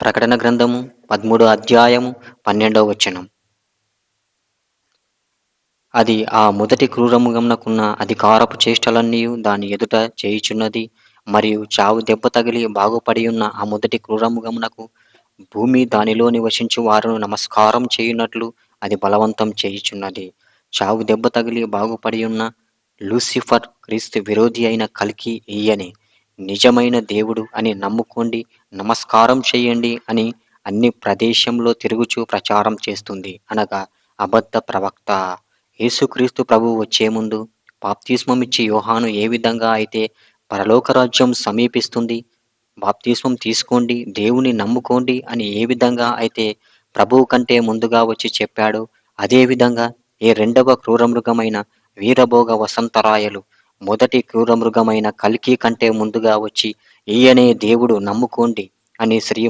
ప్రకటన గ్రంథము 13 అధ్యాయము 12 వచనం. అది ఆ మొదటి క్రూరమృగమునకున్న అధికారపు చేష్టలన్నీయు దాని ఎదుట చేయుచున్నది. మరియు చావు దెబ్బ తగిలి బాగుపడియున్న ఆ మొదటి క్రూరమృగమునకు భూమి దానిలో నివసించు వారును నమస్కారం చేయునట్లు అది బలవంతం చేయుచున్నది. చావు దెబ్బ తగిలి బాగుపడియున్న లూసిఫర్ క్రీస్తు విరోధి అయిన కల్కి ఈయనే. నిజమైన దేవుడు అని నమ్ముకోండి, నమస్కారం చేయండి అని అన్ని ప్రదేశంలో తిరుగుచూ ప్రచారం చేస్తుంది. అనగా అబద్ధ ప్రవక్త. యేసుక్రీస్తు ప్రభువు వచ్చే ముందు బాప్తిస్మమిచ్చి యోహాను ఏ విధంగా అయితే పరలోక రాజ్యం సమీపిస్తుంది, బాప్తిస్మం తీసుకోండి, దేవుని నమ్ముకోండి అని ఏ విధంగా అయితే ప్రభువు కంటే ముందుగా వచ్చి చెప్పాడో, అదే విధంగా ఈ రెండవ క్రూరమృగమైన వీరభోగ వసంతరాయలు మొదటి క్రూరమృగమైన కల్కి కంటే ముందుగా వచ్చి ఈయనే దేవుడు నమ్ముకోండి అని శ్రీ